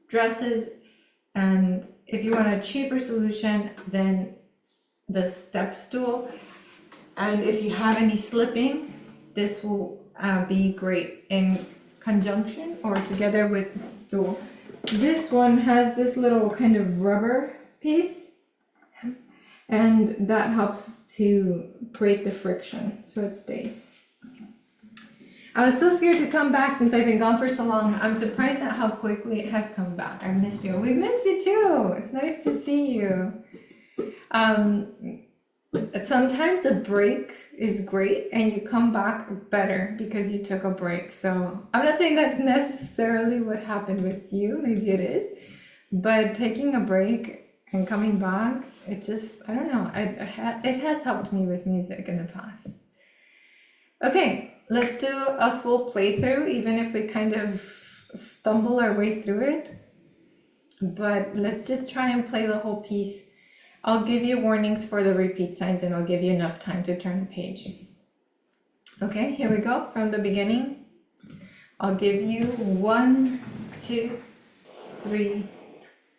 dresses. And if you want a cheaper solution, then the step stool. And if you have any slipping, this will be great in conjunction or together with the stool. This one has this little kind of rubber piece, and that helps to create the friction so it stays. I was so scared to come back since I've been gone for so long. I'm surprised at how quickly it has come back. I missed you. We missed you too. It's nice to see you. Sometimes a break is great and you come back better because you took a break. So I'm not saying that's necessarily what happened with you. Maybe it is. But taking a break and coming back, it just, I don't know. It has helped me with music in the past. Okay, let's do a full playthrough, even if we kind of stumble our way through it. But let's just try and play the whole piece. I'll give you warnings for the repeat signs and I'll give you enough time to turn the page. Okay, here we go from the beginning. I'll give you 1, 2, 3,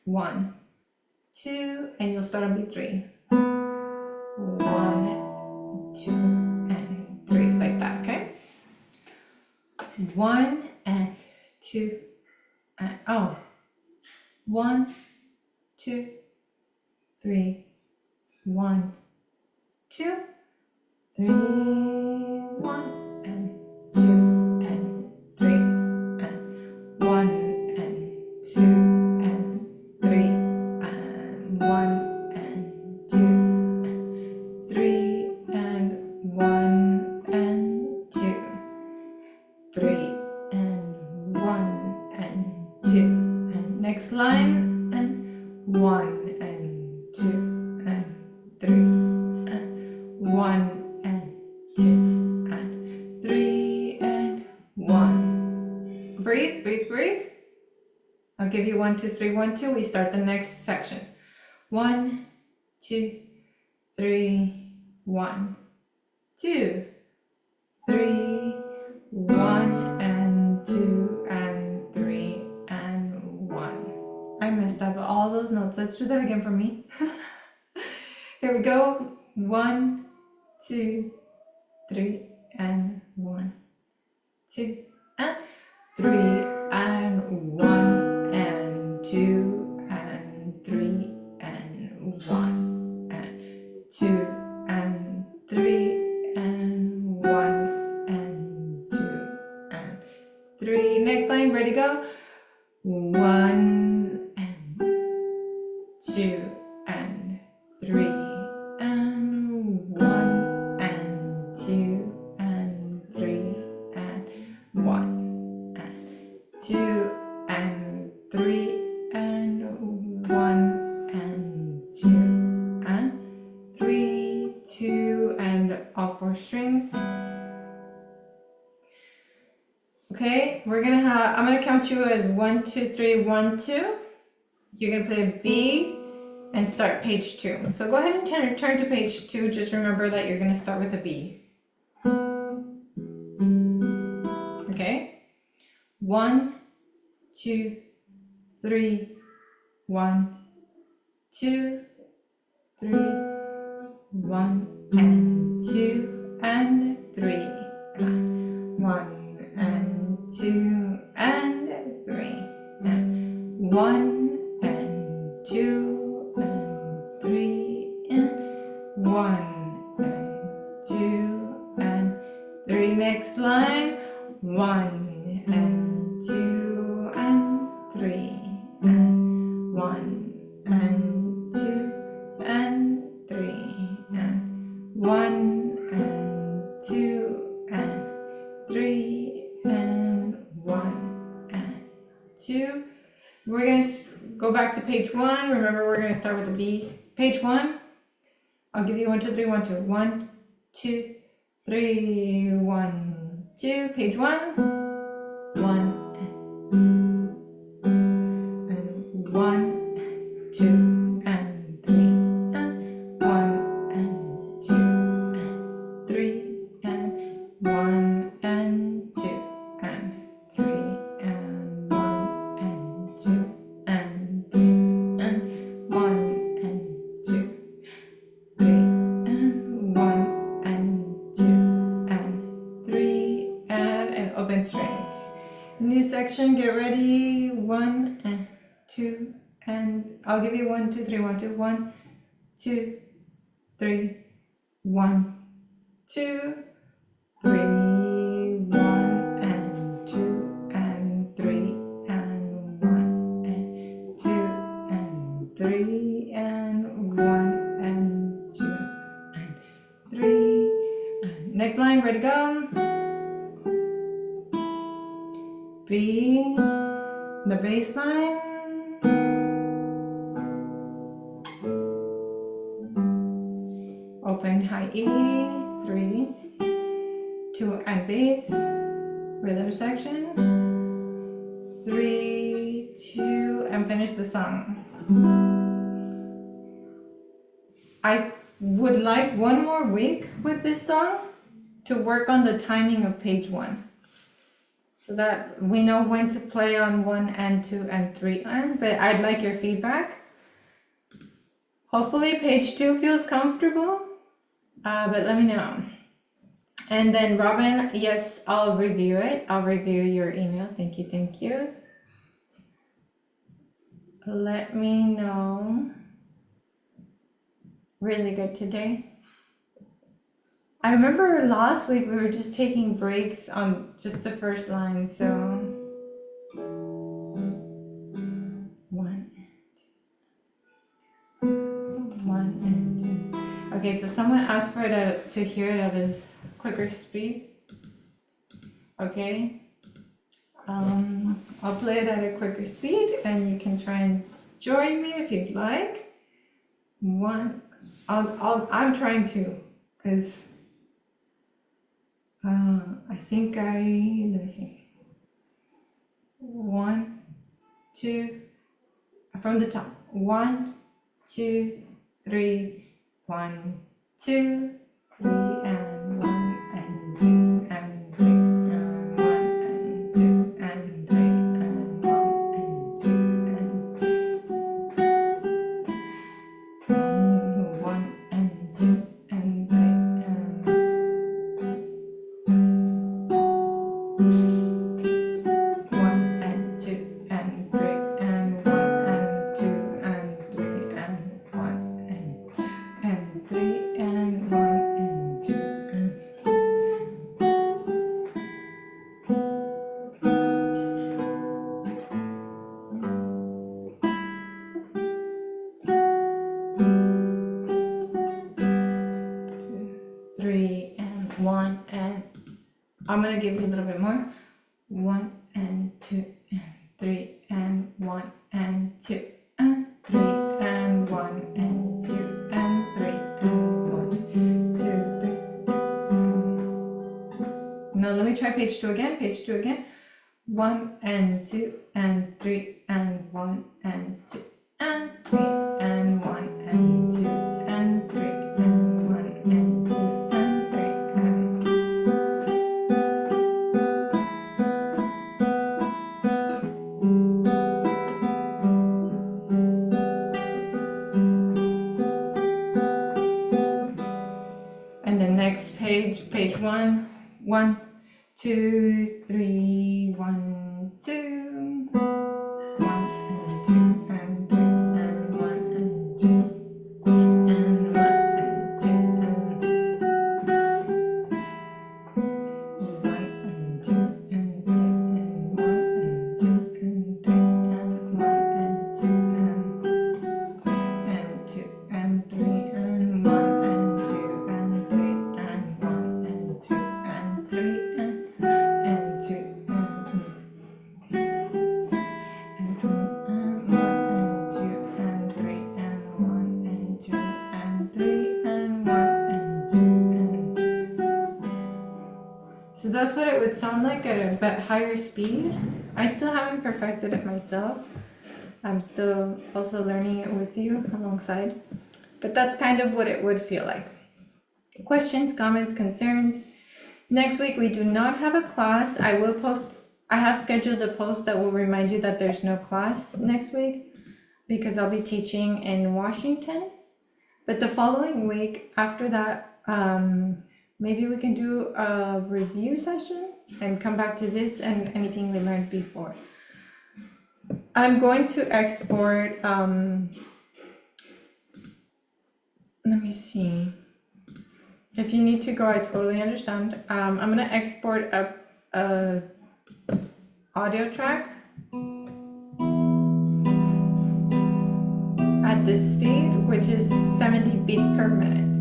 1, 2, and you'll start on beat 3. 1, 2, and 3, like that, okay? 1 and 2, and 1, 2, 3, 1, 2, 3, 1, and 2, and 3, and 1, and 2, and 3, and 1, and 2, and 3, and 1, and 2, 3, and 1, and 2, and next line, and 1, and 2, and 3, and 1, and 2, and 3, and 1. Breathe, breathe, breathe. I'll give you 1, 2, 3, 1, 2. We start the next section. 1, 2, 3, 1, 2, 3, 1, and 2, and 3, and 1. I messed up all those notes. Let's do that again for me. Here we go. 1, 2, 3, and 1, 2, and 3, and 1, and 2, and 3, and 1, and 2, and 3, and 1, and 2, and 3. Next line, ready, go. 1, and 2, and 3, and 1, and 2, and 3, and 1, and 2, and 3, and 1, and 2, and 3, 2, and all 4 strings. Okay, I'm gonna count you as 1, 2, 3, 1, 2. You're gonna play a B and start page 2. So go ahead and turn to page 2. Just remember that you're gonna start with a B. Okay? 1, 2, 3, 1, 2, 3, 1, and 2, and 3, and 1, and 2, and 3, and 1, and 2, and 3, and 1, and 2, and 3. Next line. 1, and 2, and 3, and 1, and 2, and 3, and 1, and 2, and 3, and 1, and 2. We're going to go back to page 1. Remember, we're going to start with a B. Page 1. I'll give you 1, 2, 3, 1, 2. 1, 2, 3, 1, 2. Page 1. 1, and 1, and 2, and 3, and 1, and 2, and 3, and 1, and 2, and 3, and 1, and 2, and 3, and 1, and 2, 3, and 1, and 2, and 3, and open strings. New section, get ready. 1, and 2, and I'll give you 1, 2, 3, 1, 2, 1, 2, 3, 1, 2, 3, 1, and 2, and 3, and 1, and 2, and 3, and 1, and 2, and 3. And next line, ready, go. B, the bass line. Open high E, 3, 2 and bass, rhythm section, 3, 2, and finish the song. I would like one more week with this song to work on the timing of page 1. So that we know when to play on 1 and 2 and 3 and, but I'd like your feedback. Hopefully page 2 feels comfortable, but let me know. And then Robin, yes, I'll review it. I'll review your email. Thank you, thank you. Let me know. Really good today. I remember last week we were just taking breaks on just the first line, so 1, 1 and 2. Okay, so someone asked for it to hear it at a quicker speed. Okay. I'll play it at a quicker speed, and you can try and join me if you'd like. I'm trying to, because I think let me see. 1, 2, from the top. 1, 2, 3, 1, 2, 3, and 1 and 2 and 3 and 1 and 2 and 3 and 1 and 2 and 1 and 2 and 3 and 1 and 2 and 3 and 1 and 2 and 3 and 1 and 3 and 1 and 2 and 2, 3 and 1 and I'm gonna give you a little bit more. 1 and 2 and 3 and 1 and 2 and 3 and 1 and 2 and 3 and 1, 2, 3. No, let me try page 2 again. Page 2 again. 1 and 2 and 3 and 1 and 2 and 3 and 1 and 2 and 3 and 1 and 2 and 3 and and the next page, page 1, 1, 2, 3, 1, 2, 1 and 2 and 3 and 1 and 2 and 1 and 2 and 1 and 2 and 3 and 1 and 2 and 3 and 1 and 2 and 2 and 3 and 1 and 2 and 3 and 1 and 2 and 3 and 2 and 1 and 2 and 3 and 1 and 2 and 3 and 1 and 2 and so that's what it would sound like at a bit higher speed. I still haven't perfected it myself. I'm still also learning it with you alongside, but that's kind of what it would feel like. Questions, comments, concerns? Next week we do not have a class. I have scheduled a post that will remind you that there's no class next week because I'll be teaching in Washington. But the following week after that, maybe we can do a review session and come back to this and anything we learned before. I'm going to export, let me see. If you need to go, I totally understand. I'm gonna export a audio track at this speed, which is 70 beats per minute.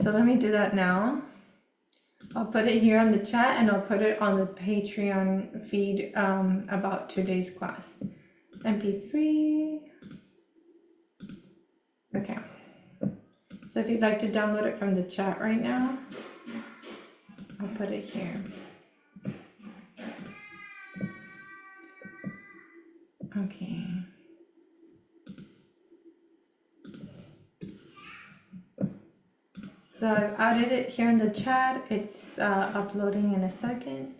So let me do that now. I'll put it here on the chat and I'll put it on the Patreon feed about today's class. MP3. Okay. So if you'd like to download it from the chat right now, I'll put it here. Okay. So I've added it here in the chat. It's uploading in a second.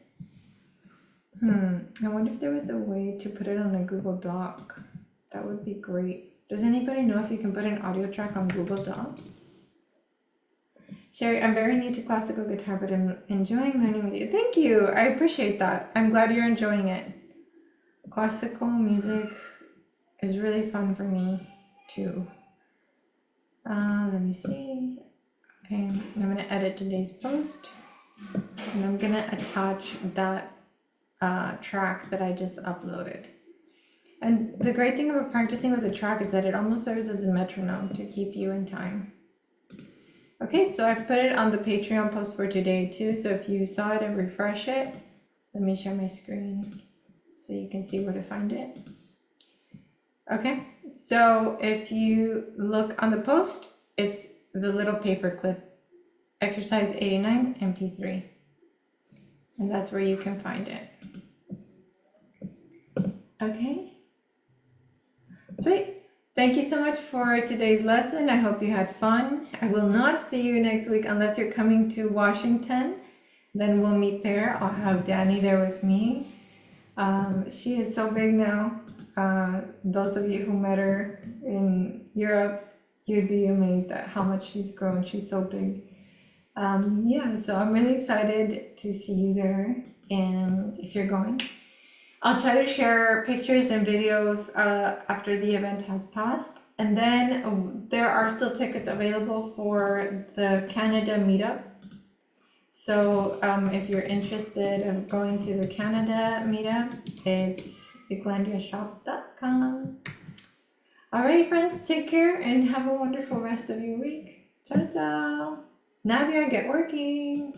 I wonder if there was a way to put it on a Google Doc. That would be great. Does anybody know if you can put an audio track on Google Docs? Sherry, I'm very new to classical guitar, but I'm enjoying learning with you. Thank you. I appreciate that. I'm glad you're enjoying it. Classical music is really fun for me too. Let me see. Okay, I'm gonna edit today's post and I'm gonna attach that track that I just uploaded. And the great thing about practicing with a track is that it almost serves as a metronome to keep you in time. Okay, so I've put it on the Patreon post for today too. So if you saw it and refresh it, let me share my screen so you can see where to find it. Okay, so if you look on the post, it's the little paper clip, exercise 89 MP3. And that's where you can find it. Okay. Sweet. Thank you so much for today's lesson. I hope you had fun. I will not see you next week unless you're coming to Washington. Then we'll meet there. I'll have Danny there with me. She is so big now. Those of you who met her in Europe, you'd be amazed at how much she's grown. She's so big. Yeah, so I'm really excited to see you there. And if you're going, I'll try to share pictures and videos after the event has passed. And then there are still tickets available for the Canada meetup. So if you're interested in going to the Canada meetup, it's biglandiashop.com. Alrighty, friends, take care and have a wonderful rest of your week. Ciao, ciao. Nadia, get working.